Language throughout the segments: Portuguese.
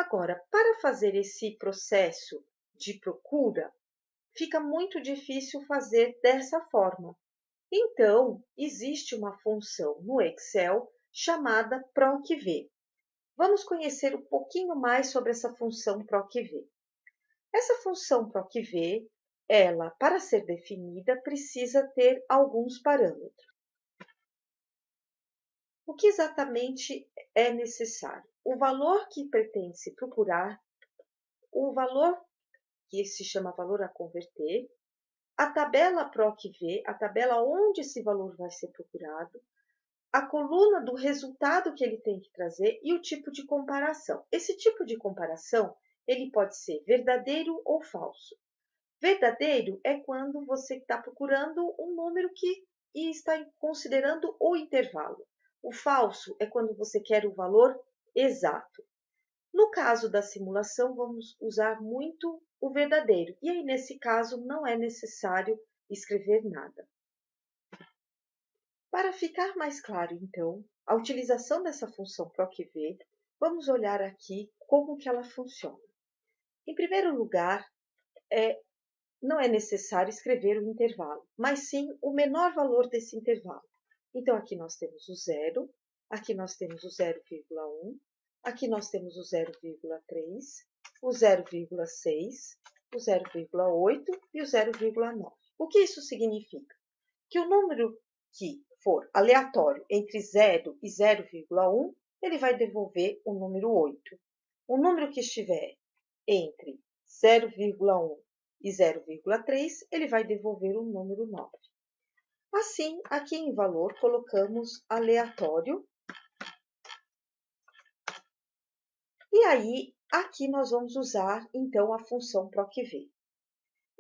Agora, para fazer esse processo de procura, fica muito difícil fazer dessa forma. Então, existe uma função no Excel chamada PROC-V. Vamos conhecer um pouquinho mais sobre essa função PROC-V. Essa função PROC-V, ela, para ser definida, precisa ter alguns parâmetros. O que exatamente é necessário? O valor que pretende-se procurar, o valor que se chama valor a converter, a tabela PROC-V, a tabela onde esse valor vai ser procurado, a coluna do resultado que ele tem que trazer e o tipo de comparação. Esse tipo de comparação, ele pode ser verdadeiro ou falso. Verdadeiro é quando você está procurando um número e está considerando o intervalo. O falso é quando você quer o valor exato. No caso da simulação, vamos usar muito o verdadeiro. E aí, nesse caso, não é necessário escrever nada. Para ficar mais claro, então, a utilização dessa função PROC-V, vamos olhar aqui como que ela funciona. Em primeiro lugar, não é necessário escrever o intervalo, mas sim o menor valor desse intervalo. Então, aqui nós temos o 0, aqui nós temos o 0,1, aqui nós temos o 0,3, o 0,6, o 0,8 e o 0,9. O que isso significa? Que o número que for aleatório entre 0 e 0,1, ele vai devolver o número 8. O número que estiver entre 0,1 e 0,3, ele vai devolver o número 9. Assim, aqui em valor, colocamos aleatório. E aí, aqui nós vamos usar, então, a função PROC-V.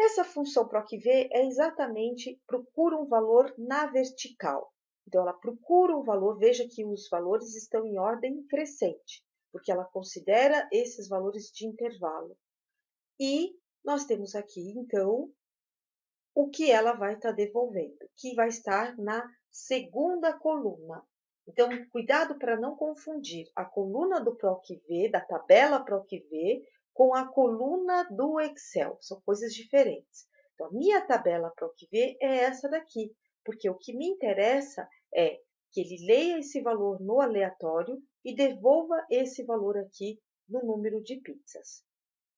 Essa função PROC-V é exatamente procura um valor na vertical. Então, ela procura um valor, veja que os valores estão em ordem crescente, porque ela considera esses valores de intervalo. E nós temos aqui, então, o que ela vai estar devolvendo, que vai estar na segunda coluna. Então, cuidado para não confundir a coluna do PROC-V, da tabela PROC-V, com a coluna do Excel. São coisas diferentes. Então, a minha tabela PROC-V é essa daqui, porque o que me interessa é que ele leia esse valor no aleatório e devolva esse valor aqui no número de pizzas.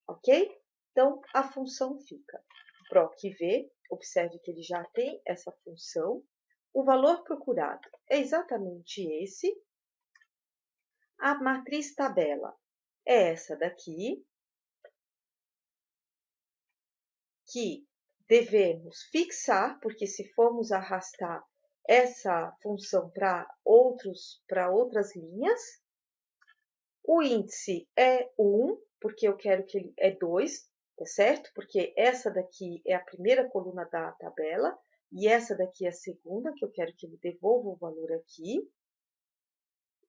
Ok? Então, a função fica PROC-V, observe que ele já tem essa função. O valor procurado é exatamente esse. A matriz tabela é essa daqui, que devemos fixar, porque se formos arrastar essa função para outras linhas, o índice é 1, porque eu quero que ele é 2, tá certo? Porque essa daqui é a primeira coluna da tabela, e essa daqui é a segunda, que eu quero que ele devolva o valor aqui.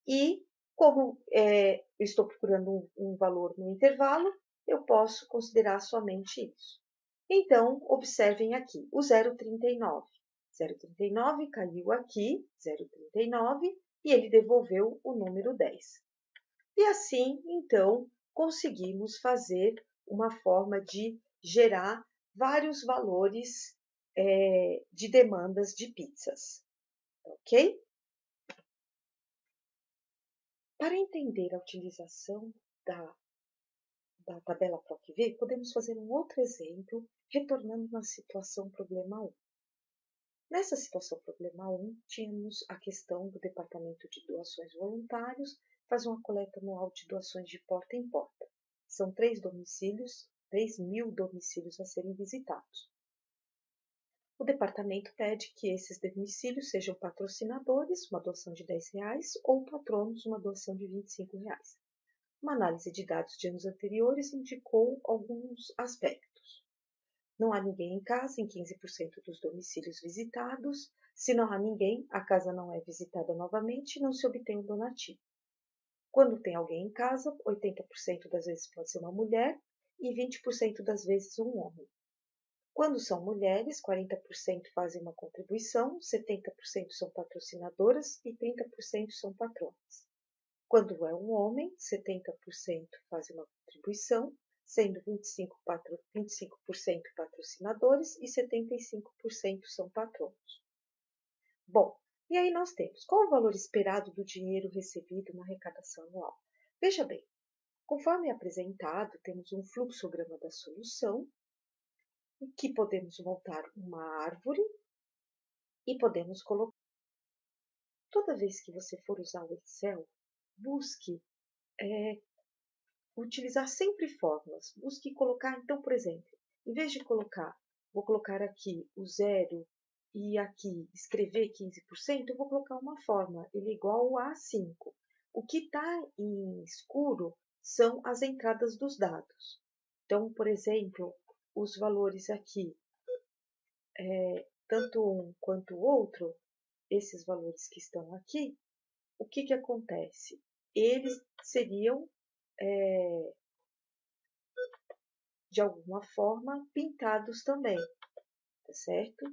E como eu estou procurando um valor no intervalo, eu posso considerar somente isso. Então, observem aqui, o 0,39. 0,39 caiu aqui, 0,39, e ele devolveu o número 10. E assim, então, conseguimos fazer uma forma de gerar vários valores de demandas de pizzas, ok? Para entender a utilização da tabela PROC-V, podemos fazer um outro exemplo, retornando na situação problema 1. Nessa situação problema 1, tínhamos a questão do Departamento de Doações Voluntários, faz uma coleta anual de doações de porta em porta. São 3.000 domicílios a serem visitados. O departamento pede que esses domicílios sejam patrocinadores, uma doação de R$10, ou patronos, uma doação de R$25. Uma análise de dados de anos anteriores indicou alguns aspectos. Não há ninguém em casa em 15% dos domicílios visitados. Se não há ninguém, a casa não é visitada novamente e não se obtém um donativo. Quando tem alguém em casa, 80% das vezes pode ser uma mulher e 20% das vezes um homem. Quando são mulheres, 40% fazem uma contribuição, 70% são patrocinadoras e 30% são patronas. Quando é um homem, 70% fazem uma contribuição, sendo 25% patrocinadores e 75% são patronos. Bom, e aí nós temos qual o valor esperado do dinheiro recebido na arrecadação anual? Veja bem, conforme apresentado, temos um fluxograma da solução, em que podemos montar uma árvore e podemos colocar. Toda vez que você for usar o Excel, busque utilizar sempre fórmulas. Busque colocar, então, por exemplo, em vez de colocar, vou colocar aqui o zero e aqui escrever 15%, eu vou colocar uma fórmula, ele é igual a 5. O que está em escuro são as entradas dos dados. Então, por exemplo, os valores aqui, tanto um quanto o outro, esses valores que estão aqui, o que acontece? Eles seriam, de alguma forma, pintados também, tá certo?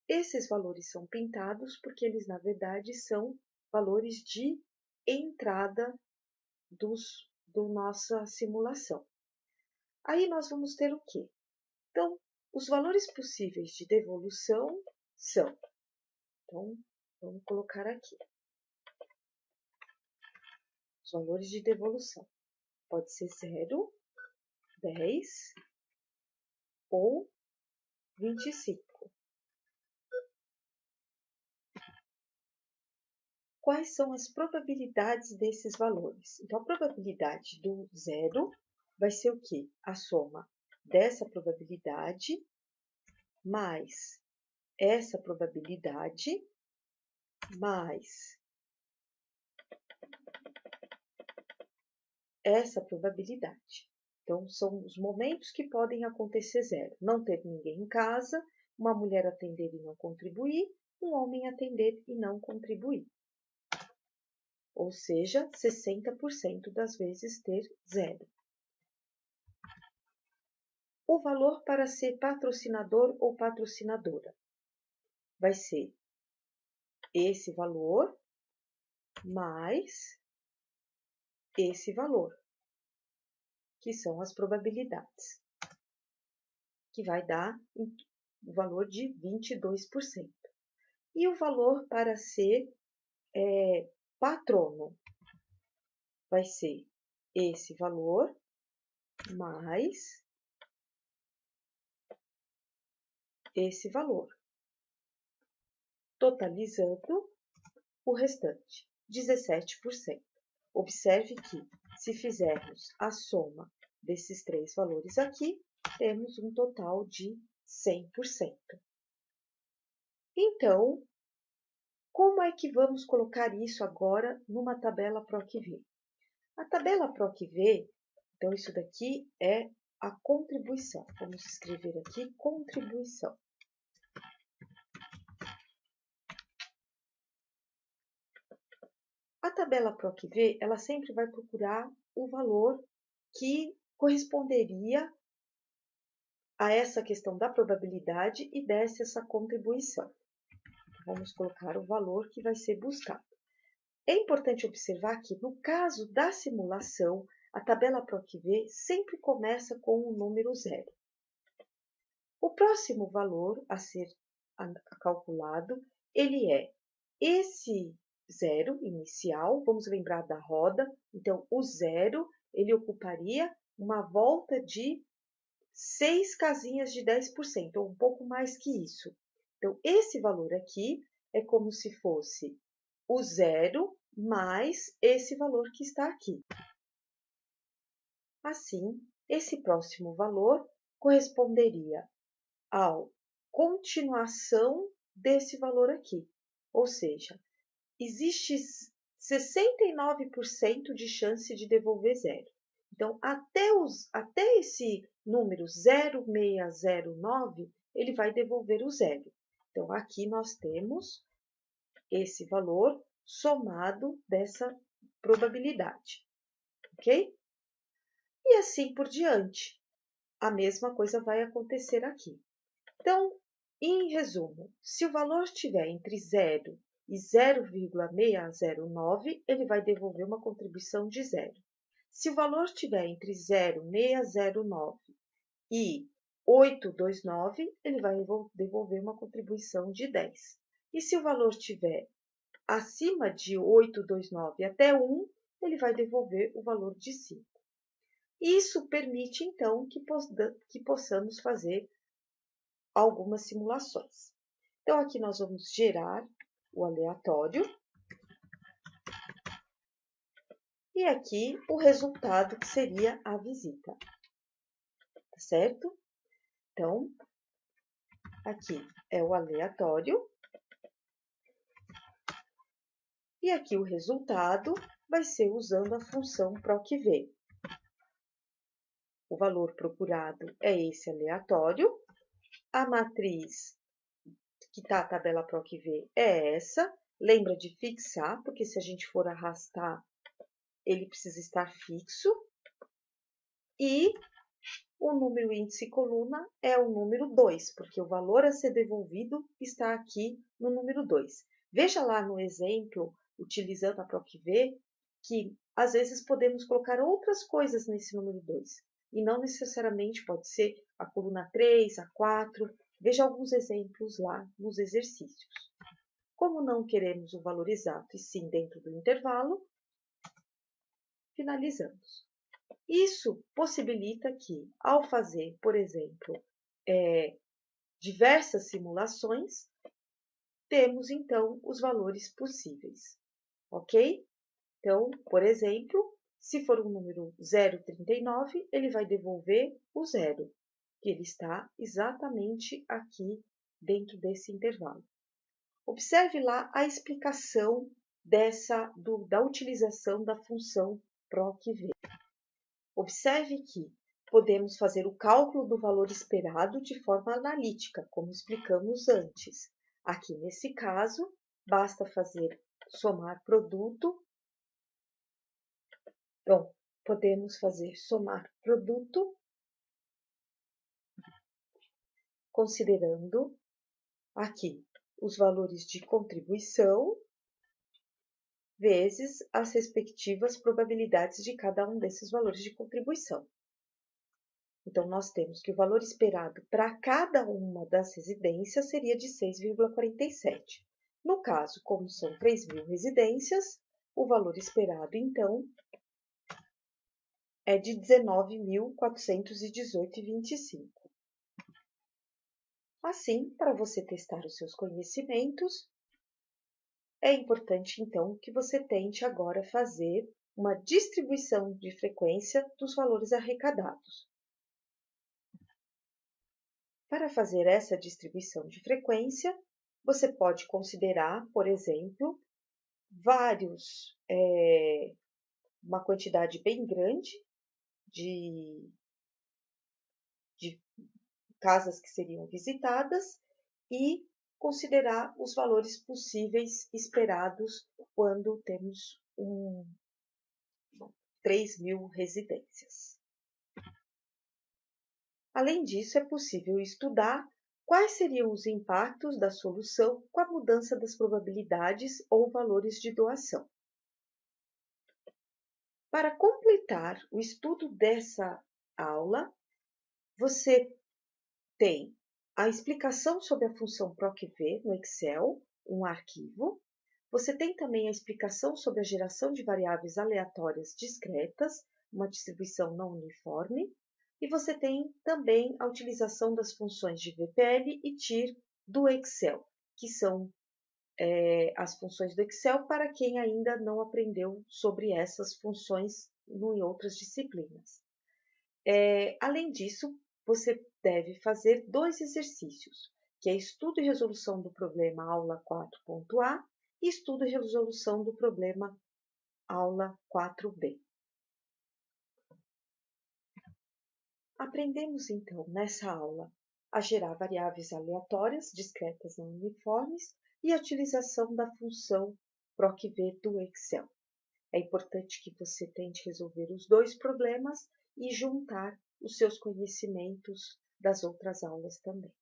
Esses valores são pintados porque eles, na verdade, são valores de entrada do nossa simulação. Aí nós vamos ter o quê? Então, os valores possíveis de devolução são. Então, vamos colocar aqui. Os valores de devolução. Pode ser 0, 10 ou 25. Quais são as probabilidades desses valores? Então, a probabilidade do zero vai ser o quê? A soma dessa probabilidade mais essa probabilidade mais essa probabilidade. Então, são os momentos que podem acontecer zero. Não ter ninguém em casa, uma mulher atender e não contribuir, um homem atender e não contribuir. Ou seja, 60% das vezes ter zero. O valor para ser patrocinador ou patrocinadora vai ser esse valor mais esse valor, que são as probabilidades, que vai dar o valor de 22%. E o valor para ser patrono vai ser esse valor mais esse valor, totalizando o restante, 17%. Observe que, se fizermos a soma desses três valores aqui, temos um total de 100%. Então, como é que vamos colocar isso agora numa tabela PROC-V? A tabela PROC-V, então isso daqui é a contribuição. Vamos escrever aqui contribuição. A tabela PROC-V, ela sempre vai procurar o valor que corresponderia a essa questão da probabilidade e desse essa contribuição. Vamos colocar o valor que vai ser buscado. É importante observar que, no caso da simulação, a tabela PROC-V sempre começa com o número zero. O próximo valor a ser calculado, ele é esse zero inicial, vamos lembrar da roda, então o zero, ele ocuparia uma volta de 6 casinhas de 10%, ou um pouco mais que isso. Então, esse valor aqui é como se fosse o zero mais esse valor que está aqui. Assim, esse próximo valor corresponderia à continuação desse valor aqui. Ou seja, existe 69% de chance de devolver zero. Então, até esse número 0609, ele vai devolver o zero. Então, aqui nós temos esse valor somado dessa probabilidade, ok? E assim por diante. a mesma coisa vai acontecer aqui. Então, em resumo, se o valor estiver entre 0 e 0,609, ele vai devolver uma contribuição de 0. Se o valor estiver entre 0,609 e 829, ele vai devolver uma contribuição de 10. E se o valor estiver acima de 829 até 1, ele vai devolver o valor de 5. Isso permite, então, que possamos fazer algumas simulações. Então, aqui nós vamos gerar o aleatório. E aqui o resultado, que seria a visita. Tá certo? Então, aqui é o aleatório. E aqui o resultado vai ser usando a função PROC-V. O valor procurado é esse aleatório. A matriz que está a tabela PROC-V é essa. Lembra de fixar, porque se a gente for arrastar, ele precisa estar fixo. E o número índice coluna é o número 2, porque o valor a ser devolvido está aqui no número 2. Veja lá no exemplo, utilizando a PROC-V, que às vezes podemos colocar outras coisas nesse número 2. E não necessariamente pode ser a coluna 3, a 4. Veja alguns exemplos lá nos exercícios. Como não queremos o valor exato e sim dentro do intervalo, finalizamos. Isso possibilita que, ao fazer, por exemplo, diversas simulações, temos, então, os valores possíveis, ok? Então, por exemplo, se for um número 0,39, ele vai devolver o 0, que ele está exatamente aqui dentro desse intervalo. Observe lá a explicação da utilização da função PROC-V. Observe que podemos fazer o cálculo do valor esperado de forma analítica, como explicamos antes. Aqui, nesse caso, basta fazer somar produto. Bom, podemos fazer somar produto, considerando aqui os valores de contribuição, vezes as respectivas probabilidades de cada um desses valores de contribuição. Então, nós temos que o valor esperado para cada uma das residências seria de 6,47. No caso, como são 3.000 residências, o valor esperado, então, é de 19.418,25. Assim, para você testar os seus conhecimentos, é importante, então, que você tente agora fazer uma distribuição de frequência dos valores arrecadados. Para fazer essa distribuição de frequência, você pode considerar, por exemplo, uma quantidade bem grande de casas que seriam visitadas e considerar os valores possíveis esperados quando temos 3.000 residências. Além disso, é possível estudar quais seriam os impactos da solução com a mudança das probabilidades ou valores de doação. Para completar o estudo dessa aula, você tem a explicação sobre a função PROC-V no Excel, um arquivo. Você tem também a explicação sobre a geração de variáveis aleatórias discretas, uma distribuição não uniforme. E você tem também a utilização das funções de VPL e TIR do Excel, que são as funções do Excel para quem ainda não aprendeu sobre essas funções em outras disciplinas. Além disso, você deve fazer 2 exercícios, que é estudo e resolução do problema aula 4.A e estudo e resolução do problema aula 4B. Aprendemos, então, nessa aula, a gerar variáveis aleatórias, discretas não uniformes, e a utilização da função PROC-V do Excel. É importante que você tente resolver os 2 problemas e juntar os seus conhecimentos das outras aulas também.